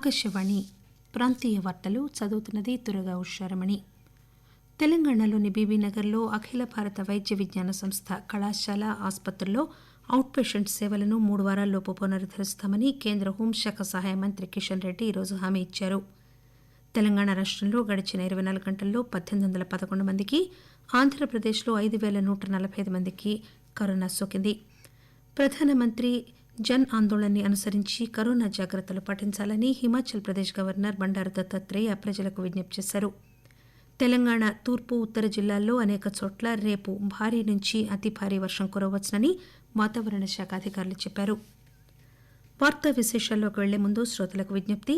ఆకాశవాణి ప్రాంతీయ వార్తలు చదువుతున్నది దుర్గా ఉషారమణి. తెలంగాణలోని బీబీనగర్లో అఖిల భారత వైద్య విజ్ఞాన సంస్థ కళాశాల, ఆసుపత్రుల్లో అవుట్ పేషెంట్ సేవలను 3 వారాల్లోపు పునరుద్దరిస్తామని కేంద్ర హోంశాఖ సహాయ మంత్రి కిషన్ రెడ్డి ఈరోజు హామీ ఇచ్చారు. తెలంగాణ రాష్టంలో గడిచిన 24 గంటల్లో 1811 మందికి, ఆంధ్రప్రదేశ్లో 5145 మందికి కరోనా సోకింది. ప్రధానమంత్రి జన్ ఆందోళన్ని అనుసరించి కరోనా జాగ్రత్తలు పాటించాలని హిమాచల్ ప్రదేశ్ గవర్నర్ బండారు దత్తాత్రేయ ప్రజలకు విజ్ఞప్తి చేశారు. తెలంగాణ తూర్పు, ఉత్తర జిల్లాల్లో అనేక చోట్ల రేపు భారీ నుంచి అతి భారీ వర్షం కురవవచ్చునని వాతావరణ శాఖ అధికారులు చెప్పారు. వార్తా విశేషాల్లోకి వెళ్లే ముందు శ్రోతలకు విజ్ఞప్తి.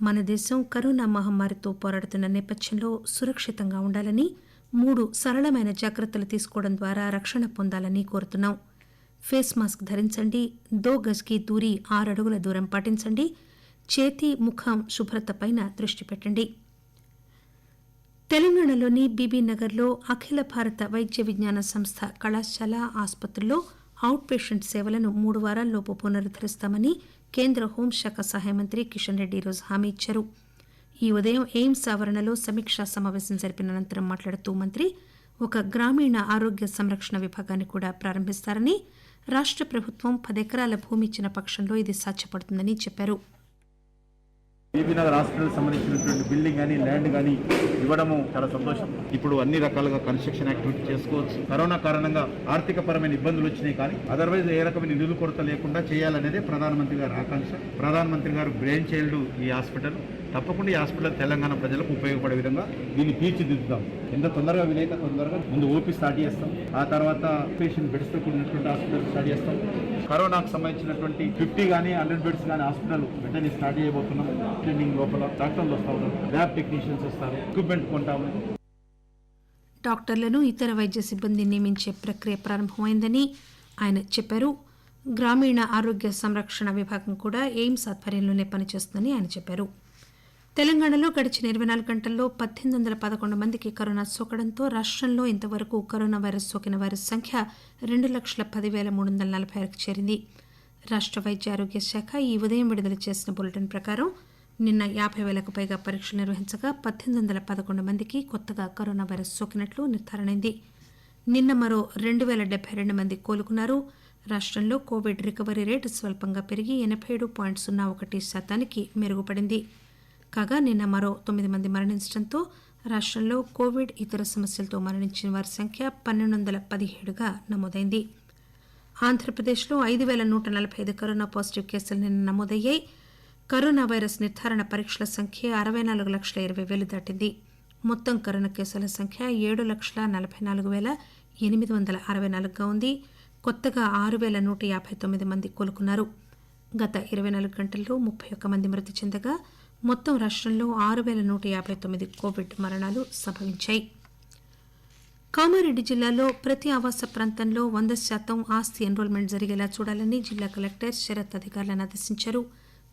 మన దేశం కరోనా మహమ్మారితో పోరాడుతున్న నేపథ్యంలో సురక్షితంగా ఉండాలని, 3 సరళమైన జాగ్రత్తలు తీసుకోవడం ద్వారా రక్షణ పొందాలని కోరుతున్నాం. ఫేస్ మాస్క్ ధరించండి, 2 గజ్కి దూరి 6 అడుగుల దూరం పాటించండి, చేతి, ముఖం శుభ్రతపైన దృష్టి పెట్టండి. తెలంగాణలోని బీబీనగర్లో అఖిల భారత వైద్య విజ్ఞాన సంస్థ కళాశాల, ఆసుపత్రుల్లో అవుట్ పేషెంట్ సేవలను 3 వారాల్లోపు పునరుద్దరిస్తామని కేంద్ర హోంశాఖ సహాయ మంత్రి కిషన్ రెడ్డి ఈరోజు హామీ ఇచ్చారు. ఈ ఉదయం ఎయిమ్స్ ఆవరణలో సమీక్షా సమావేశం జరిపిన అనంతరం మాట్లాడుతూ మంత్రి ఒక గ్రామీణ ఆరోగ్య సంరక్షణ విభాగాన్ని కూడా ప్రారంభిస్తారని, రాష్ట ప్రభుత్వం 10 ఎకరాల భూమి ఇచ్చిన పక్షంలో ఇది సాధ్యపడుతుందని చెప్పారు. బీబీనగర్ హాస్పిటల్ సంబంధించినటువంటి బిల్డింగ్ కానీ ల్యాండ్ కానీ ఇవ్వడము చాలా సంతోషం. ఇప్పుడు అన్ని రకాలుగా కన్స్ట్రక్షన్ యాక్టివిటీ చేసుకోవచ్చు. కరోనా కారణంగా ఆర్థిక పరమైన ఇబ్బందులు వచ్చినాయి, కానీ అదర్వైజ్ ఏ రకమైన నిధుల కొరత లేకుండా చేయాలనేదే ప్రధానమంత్రి గారి ఆకాంక్ష. ప్రధానమంత్రి గారు బ్రెయిన్ చైల్డ్ ఈ హాస్పిటల్, తప్పకుండా ఈ హాస్పిటల్ తెలంగాణ ప్రజలకు ఉపయోగపడే విధంగా దీన్ని తీర్చిదిద్దుతాం. ఎంత తొందరగా వీలైతే తొందరగా ముందు ఓపీ స్టార్ట్ చేస్తాం, ఆ తర్వాత పేషెంట్ బెడ్స్ తో కూడినటువంటి హాస్పిటల్ స్టార్ట్ చేస్తాం. కరోనాకు సంబంధించినటువంటి 50 కానీ 100 బెడ్స్ కానీ హాస్పిటల్ వెంటనే స్టార్ట్ చేయబోతున్నాం. ట్రైనింగ్ లోపల డాక్టర్లు వస్తా ఉన్నారు, ల్యాబ్ టెక్నీషియన్స్ వస్తారు, ఎక్విప్మెంట్ కొంటాము. డాక్టర్లను, ఇతర వైద్య సిబ్బంది నియమించే ప్రక్రియ ప్రారంభమైందని ఆయన చెప్పారు. గ్రామీణ ఆరోగ్య సంరక్షణ విభాగం కూడా ఎయిమ్స్ ఆధ్వర్యంలోనే పనిచేస్తుందని ఆయన చెప్పారు. తెలంగాణలో గడిచిన 24 గంటల్లో 1811 మందికి కరోనా సోకడంతో రాష్టంలో ఇంతవరకు కరోనా వైరస్ సోకిన వారి సంఖ్య 2,10,346కు చేరింది. రాష్ట వైద్య ఆరోగ్య శాఖ ఈ ఉదయం విడుదల చేసిన బులెటిన్ ప్రకారం నిన్న 50,000కు పైగా పరీక్షలు నిర్వహించగా 1811 మందికి కొత్తగా కరోనా వైరస్ సోకినట్లు నిర్ధారణైంది. నిన్న మరో 2,072 మంది కోలుకున్నారు. రాష్టంలో కోవిడ్ రికవరీ రేటు స్వల్పంగా పెరిగి 87.01% మెరుగుపడింది. కాగా నిన్న మరో 9 మంది మరణించడంతో రాష్టంలో కోవిడ్, ఇతర సమస్యలతో మరణించిన వారి సంఖ్య 1,217గా నమోదైంది. ఆంధ్రప్రదేశ్లో 5,145 కరోనా పాజిటివ్ కేసులు నిన్న నమోదయ్యాయి. కరోనా వైరస్ నిర్ధారణ పరీక్షల సంఖ్య 64,20,000 దాటింది. మొత్తం కరోనా కేసుల సంఖ్య 7,44,864గా ఉంది. కొత్తగా 6,159 మంది కోలుకున్నారు. గత 24 గంటల్లో 31 మంది మృతి చెందగా మొత్తం రాష్టంలో 6,159 కోవిడ్ మరణాలు సంభవించాయి. కామారెడ్డి జిల్లాలో ప్రతి ఆవాస ప్రాంతంలో 100% ఆస్తి ఎన్రోల్మెంట్ జరిగేలా చూడాలని జిల్లా కలెక్టర్ శరత్ అధికారులను ఆదేశించారు.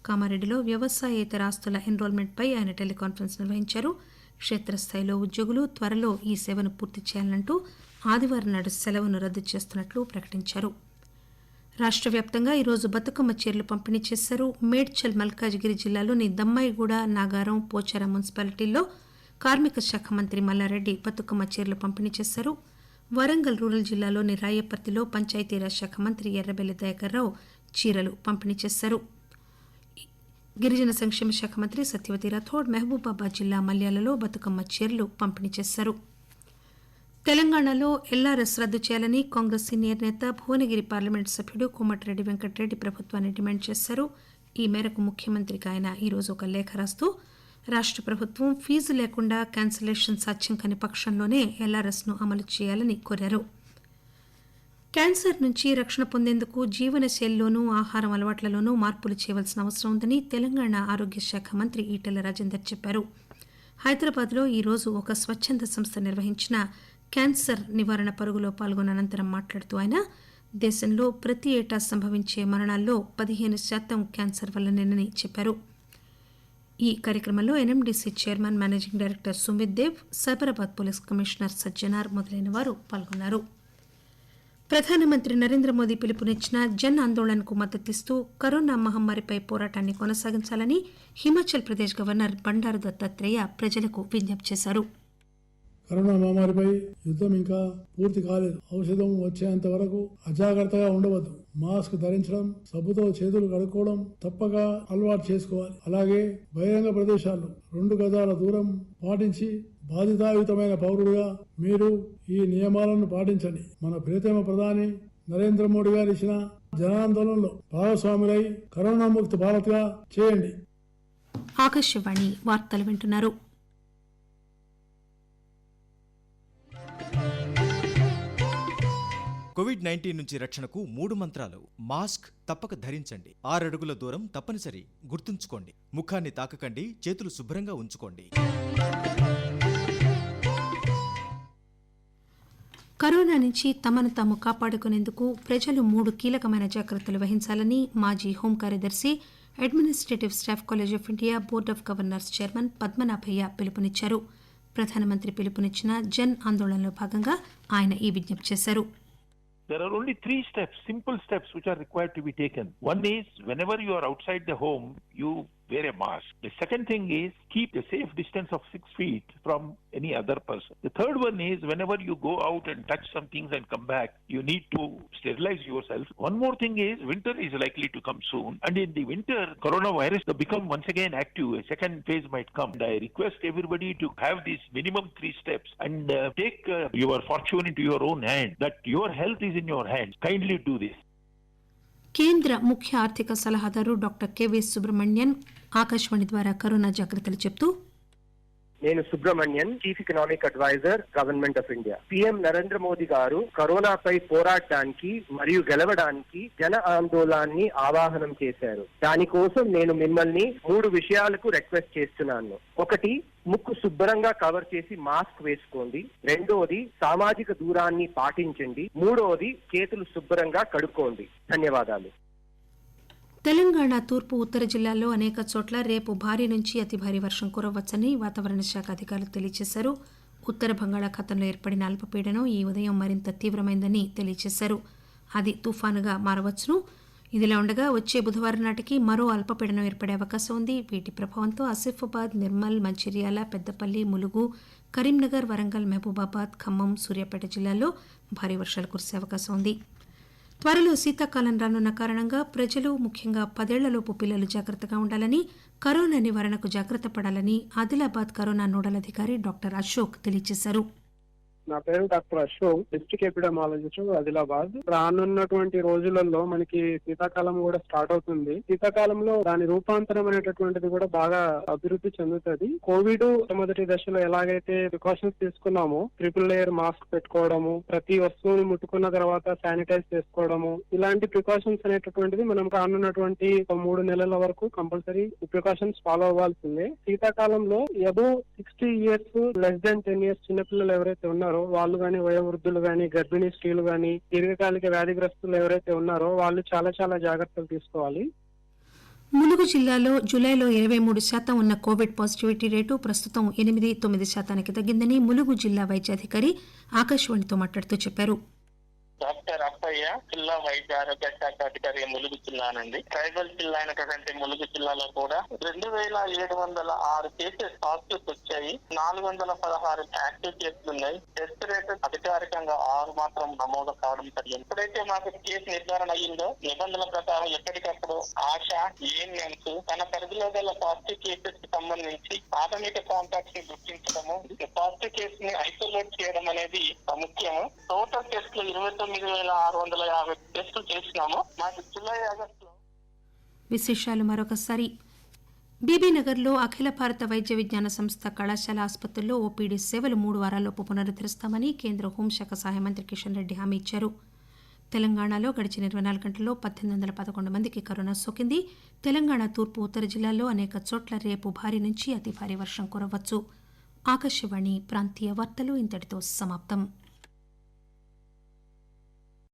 కామారెడ్డిలో వ్యవసాయేతర ఆస్తుల ఎన్రోల్మెంట్పై ఆయన టెలికాన్ఫరెన్స్ నిర్వహించారు. క్షేత్రస్థాయిలో ఉద్యోగులు త్వరలో ఈ సేవను పూర్తి చేయాలంటూ ఆదివారం నాడు సెలవును రద్దు చేస్తున్నట్లు ప్రకటించారు. రాష్ట వ్యాప్తంగా ఈరోజు బతుకమ్మ చీరలు పంపిణీ చేశారు. మేడ్చల్, మల్కాజిగిరి జిల్లాలోని దమ్మాయిగూడ, నాగారం, పోచారం మున్సిపాలిటీల్లో కార్మిక శాఖ మంత్రి మల్లారెడ్డి బతుకమ్మ చీరలు పంపిణీ చేశారు. వరంగల్ రూరల్ జిల్లాలోని రాయపర్తిలో పంచాయతీరాజ్ శాఖ మంత్రి ఎర్రబెల్లి దయాకర్రావు చీరలు పంపిణీ చేశారు. గిరిజన సంక్షేమ శాఖ మంత్రి సత్యవతి రాథోడ్ మహబూబాబాద్ జిల్లా మల్యాలలో బతుకమ్మ చీరలు పంపిణీ చేశారు. తెలంగాణలో ఎల్ఆర్ఎస్ రద్దు చేయాలని కాంగ్రెస్ సీనియర్ నేత, భువనగిరి పార్లమెంటు సభ్యుడు కోమటిరెడ్డి వెంకటరెడ్డి ప్రభుత్వాన్ని డిమాండ్ చేశారు. ఈ మేరకు ముఖ్యమంత్రికి ఆయన ఈరోజు ఒక లేఖ రాస్తూ రాష్ట ప్రభుత్వం ఫీజు లేకుండా క్యాన్సిలేషన్ సాధ్యం కాని పక్షంలోనే ఎల్ఆర్ఎస్ను అమలు చేయాలని కోరారు. క్యాన్సర్ నుంచి రక్షణ పొందేందుకు జీవనశైలిలోనూ, ఆహారం అలవాట్లలోనూ మార్పులు చేయవలసిన అవసరం ఉందని తెలంగాణ ఆరోగ్య శాఖ మంత్రి ఈటెల రాజేందర్ చెప్పారు. హైదరాబాద్లో ఈరోజు ఒక స్వచ్ఛంద సంస్థ నిర్వహించిన క్యాన్సర్ నివారణ పరుగులో పాల్గొన్న అనంతరం మాట్లాడుతూ ఆయన దేశంలో ప్రతి ఏటా సంభవించే మరణాల్లో 15% క్యాన్సర్ వల్లనేనని చెప్పారు. ఈ కార్యక్రమంలో NMDC chairman, managing director Sumit Dev, Cyberabad police commissioner Sajjanar మొదలైన వారు పాల్గొన్నారు. ప్రధానమంత్రి నరేంద్ర మోదీ పిలుపునిచ్చిన జన్ ఆందోళన్కు మద్దతిస్తూ కరోనా మహమ్మారిపై పోరాటాన్ని కొనసాగించాలని హిమాచల్ ప్రదేశ్ గవర్నర్ బండారు దత్తాత్రేయ ప్రజలకు విజ్ఞప్తి చేశారు. కరోనా మహమ్మారిపై యుద్ధం ఇంకా పూర్తి కాలేదు. ఔషధం వచ్చేంత వరకు అజాగ్రత్తగా ఉండవద్దు. మాస్క్ ధరించడం, సబ్బుతో చేతులు కడుక్కోవడం తప్పక అలవాటు చేసుకోవాలి. అలాగే బహిరంగ ప్రదేశాల్లో 2 గజాల దూరం పాటించి బాధ్యతాయుతమైన పౌరుడిగా మీరు ఈ నియమాలను పాటించండి. మన ప్రియతమ ప్రధాని నరేంద్ర మోడీ గారు ఇచ్చిన జనాందోళనలో భాగస్వాములై కరోనా ముక్త భారత్ గా చేయండి. ఆకాశవాణి వార్తలు వింటున్నారు. కోవిడ్-19 నుంచి రక్షణకు 3 మంత్రాలు. మాస్క్ తప్పక ధరించండి, 6 అడుగుల దూరం తప్పనిసరి, గుర్తుంచుకోండి, ముఖాన్ని తాకకండి, చేతులు శుభ్రంగా ఉంచుకోండి. కరోనా నుంచి తమను తాము కాపాడుకునేందుకు ప్రజలు 3 కీలకమైన జాగ్రత్తలు వహించాలని మాజీ హోం కార్యదర్శి, administrative staff college of India board of governors chairman Padmanabhaiah పిలుపునిచ్చారు. ప్రధానమంత్రి పిలుపునిచ్చిన జన్ ఆందోళనలో భాగంగా ఆయన ఈ విజ్ఞప్తి చేశారు. There are only 3 steps, simple steps, which are required to be taken. One is, whenever you are outside the home, you wear a mask. The second thing is, keep a safe distance of 6 feet from any other person. The third one is, whenever you go out and touch some things and come back, you need to sterilize yourself. One more thing is, winter is likely to come soon. And in the winter, coronavirus will become once again active. A second phase might come. And I request everybody to have these minimum 3 steps and take your fortune into your own hand. That your health is in your hands. Kindly do this. కేంద్ర ముఖ్య ఆర్థిక సలహాదారు doctor KV Subramanian Akashvani ద్వారా corona జాగ్రత్తలు చెప్తూ, నేను Subrahmanyan, chief economic adviser, government of India. PM Narendra Modi garu కరోనాపై పోరాడడానికి మరియు గెలవడానికి జన ఆందోళనాన్ని ఆవాహనం చేశారు. దానికోసం నేను మిమ్మల్ని 3 విషయాలకు రిక్వెస్ట్ చేస్తున్నాను. 1, ముక్కు శుభ్రంగా కవర్ చేసి మాస్క్ వేసుకోండి. 2, సామాజిక దూరాన్ని పాటించండి. 3, చేతులు శుభ్రంగా కడుక్కోండి. ధన్యవాదాలు. తెలంగాణ తూర్పు ఉత్తర జిల్లాల్లో అనేక చోట్ల రేపు భారీ నుంచి అతి భారీ వర్షం కురవచ్చని వాతావరణ శాఖ అధికారులు తెలియజేశారు. ఉత్తర బంగాళాఖాతంలో ఏర్పడిన అల్పపీడనం ఈ ఉదయం మరింత తీవ్రమైందని తెలియజేశారు. అది తుఫానుగా మారవచ్చును. ఇదిలా ఉండగా వచ్చే బుధవారం నాటికి మరో అల్పపీడనం ఏర్పడే అవకాశం ఉంది. వీటి ప్రభావంతో ఆసిఫాబాద్, నిర్మల్, మంచిర్యాల, పెద్దపల్లి, ములుగు, కరీంనగర్, వరంగల్, మహబూబాబాద్, ఖమ్మం, సూర్యాపేట జిల్లాల్లో భారీ వర్షాలు కురిసే అవకాశం ఉంది. త్వరలో శీతాకాలం రానున్న కారణంగా ప్రజలు, ముఖ్యంగా 10 ఏళ్లలోపు పిల్లలు జాగ్రత్తగా ఉండాలని, కరోనా నివారణకు జాగ్రత్త పడాలని ఆదిలాబాద్ కరోనా నోడల్ అధికారి డాక్టర్ అశోక్ తెలియజేశారు. నా పేరు doctor Ashok, district epidemiologist Adilabad. రానున్నటువంటి రోజులలో మనకి శీతాకాలం కూడా స్టార్ట్ అవుతుంది. శీతాకాలంలో దాని రూపాంతరం అనేటటువంటిది కూడా బాగా అభివృద్ధి చెందుతుంది. కోవిడ్ మొదటి దశలో ఎలాగైతే ప్రికాషన్స్ తీసుకున్నామో, 3 లేయర్ మాస్క్ పెట్టుకోవడము, ప్రతి వస్తువుని ముట్టుకున్న తర్వాత శానిటైజ్ చేసుకోవడము, ఇలాంటి ప్రికాషన్స్ అనేటటువంటిది మనం రానున్నటువంటి 3 నెలల వరకు కంపల్సరీ ప్రికాషన్స్ ఫాలో అవ్వాల్సిందే. శీతాకాలంలో above 60 years, less than 10 years చిన్నపిల్లలు ఎవరైతే ఉన్నారో వాళ్ళు గాని, వయోవృద్ధులు గాని, గర్భిణీ స్త్రీలు గాని, దీర్ఘకాలిక వ్యాధిగ్రస్తులు ఎవరైతే ఉన్నారో వాళ్ళు చాలా చాలా జాగ్రత్తలు తీసుకోవాలి. ములుగు జిల్లాలో జూలైలో 23% ఉన్న కోవిడ్ పాజిటివిటీ రేటు ప్రస్తుతం 8-9% తగ్గిందని ములుగు జిల్లా వైద్యాధికారి ఆకాశవాణితో మాట్లాడుతూ చెప్పారు. డాక్టర్ అప్పయ్య, జిల్లా వైద్య ఆరోగ్య శాఖ అధికారి, ములుగు జిల్లానండి. ట్రైబల్ జిల్లా అయినటువంటి ములుగు జిల్లాలో కూడా 2706 కేసెస్ పాజిటివ్ వచ్చాయి. 416 యాక్టివ్ కేసులు ఉన్నాయి. టెస్ట్ రేట్ అధికారికంగా 6 మాత్రం నమోదు కావడం జరిగింది. ఎప్పుడైతే మాకు కేసు నిర్ధారణ అయ్యిందో, నిబంధనల ప్రకారం ఎప్పటికప్పుడు ఆశ, ఏఎన్ఎంస్ తన పరిధిలో గల పాజిటివ్ కేసెస్ కి సంబంధించి ప్రాథమిక కాంటాక్ట్స్ ని గుర్తించడము, పాజిటివ్ కేసు ని ఐసోలేట్ చేయడం అనేది ముఖ్యం. టోటల్ టెస్ట్లు 29,650 టెస్టులు చేసినాము. మాకు జూలై, ఆగస్టులో. విశేషాలు మరొకసారి. బీబీనగర్లో అఖిల భారత వైద్య విజ్ఞాన సంస్థ కళాశాల ఆసుపత్రుల్లో ఓపీడీ సేవలు 3 వారాల్లోపు పునరుద్దరిస్తామని కేంద్ర హోంశాఖ సహాయ మంత్రి కిషన్ రెడ్డి హామీ ఇచ్చారు. తెలంగాణలో గడిచిన 24 గంటల్లో 1811 మందికి కరోనా సోకింది. తెలంగాణ తూర్పు ఉత్తర జిల్లాల్లో అనేక చోట్ల రేపు భారీ నుంచి అతి భారీ వర్షం కురవచ్చు. ఆకాశవాణి ప్రాంతీయ వార్తలు ఇంతటితో సమాప్తం.